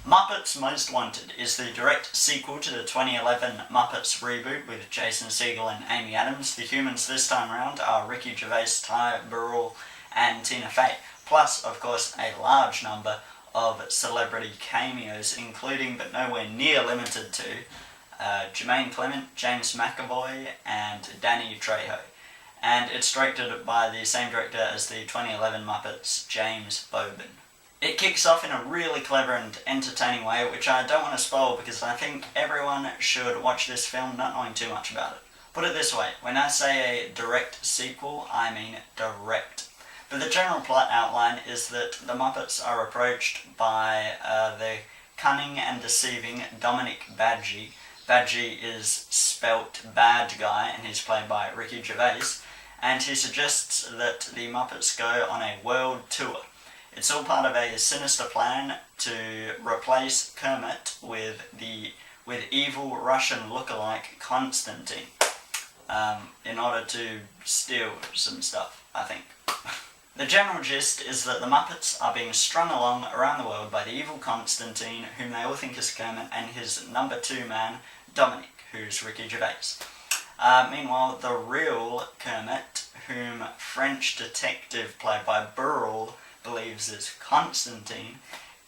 Muppets Most Wanted is the direct sequel to the 2011 Muppets reboot with Jason Segel and Amy Adams. The humans this time around are Ricky Gervais, Ty Burrell and Tina Fey, plus, of course, a large number of celebrity cameos, including, but nowhere near limited to, Jermaine Clement, James McAvoy and Danny Trejo. And it's directed by the same director as the 2011 Muppets, James Bobin. It kicks off in a really clever and entertaining way, which I don't want to spoil because I think everyone should watch this film not knowing too much about it. Put it this way, when I say a direct sequel, I mean direct. But the general plot outline is that the Muppets are approached by the cunning and deceiving Dominic Badgie. Badgie is spelt bad guy and he's played by Ricky Gervais, and he suggests that the Muppets go on a world tour. It's all part of a sinister plan to replace Kermit with evil Russian lookalike Konstantin, in order to steal some stuff, I think. The general gist is that the Muppets are being strung along around the world by the evil Konstantin, whom they all think is Kermit, and his number 2 man, Dominic, who's Ricky Gervais. Meanwhile, the real Kermit, whom French detective played by Burrell believes is Konstantin,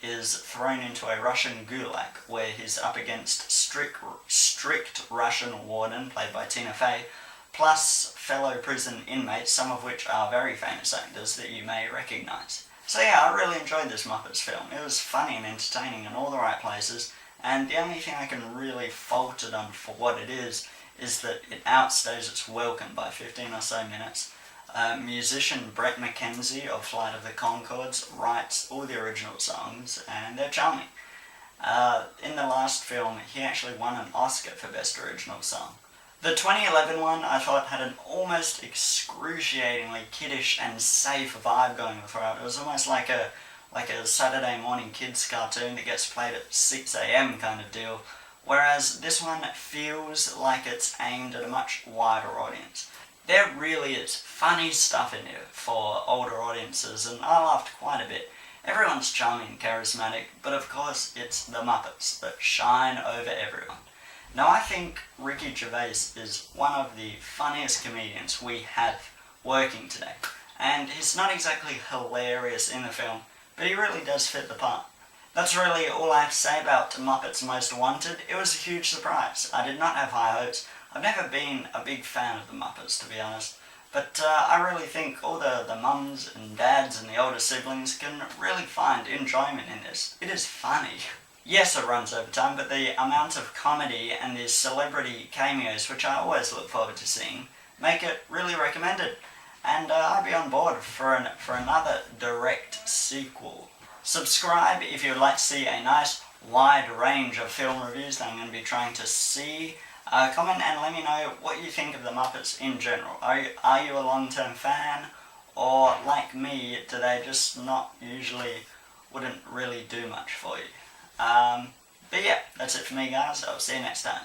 is thrown into a Russian gulag where he's up against strict Russian warden played by Tina Fey, plus fellow prison inmates, some of which are very famous actors that you may recognise. So yeah, I really enjoyed this Muppets film. It was funny and entertaining in all the right places, and the only thing I can really fault it on for what it is that it outstays its welcome by 15 or so minutes. Musician Brett McKenzie of Flight of the Conchords writes all the original songs, and they're charming. In the last film, he actually won an Oscar for Best Original Song. The 2011 one, I thought, had an almost excruciatingly kiddish and safe vibe going throughout. It was almost like a Saturday morning kids cartoon that gets played at 6 AM kind of deal, whereas this one feels like it's aimed at a much wider audience. There really is funny stuff in here for older audiences, and I laughed quite a bit. Everyone's charming and charismatic, but of course it's the Muppets that shine over everyone. Now I think Ricky Gervais is one of the funniest comedians we have working today, and he's not exactly hilarious in the film, but he really does fit the part. That's really all I have to say about Muppets Most Wanted. It was a huge surprise. I did not have high hopes. I've never been a big fan of the Muppets, to be honest, but I really think all the mums and dads and the older siblings can really find enjoyment in this. It is funny. Yes, it runs over time, but the amount of comedy and the celebrity cameos, which I always look forward to seeing, make it really recommended. And I'd be on board for another direct sequel. Subscribe if you would like to see a nice wide range of film reviews that I'm going to be trying to see. Comment and let me know what you think of the Muppets in general. Are you a long-term fan, or like me, do they just wouldn't really do much for you? But yeah, that's it for me guys. I'll see you next time.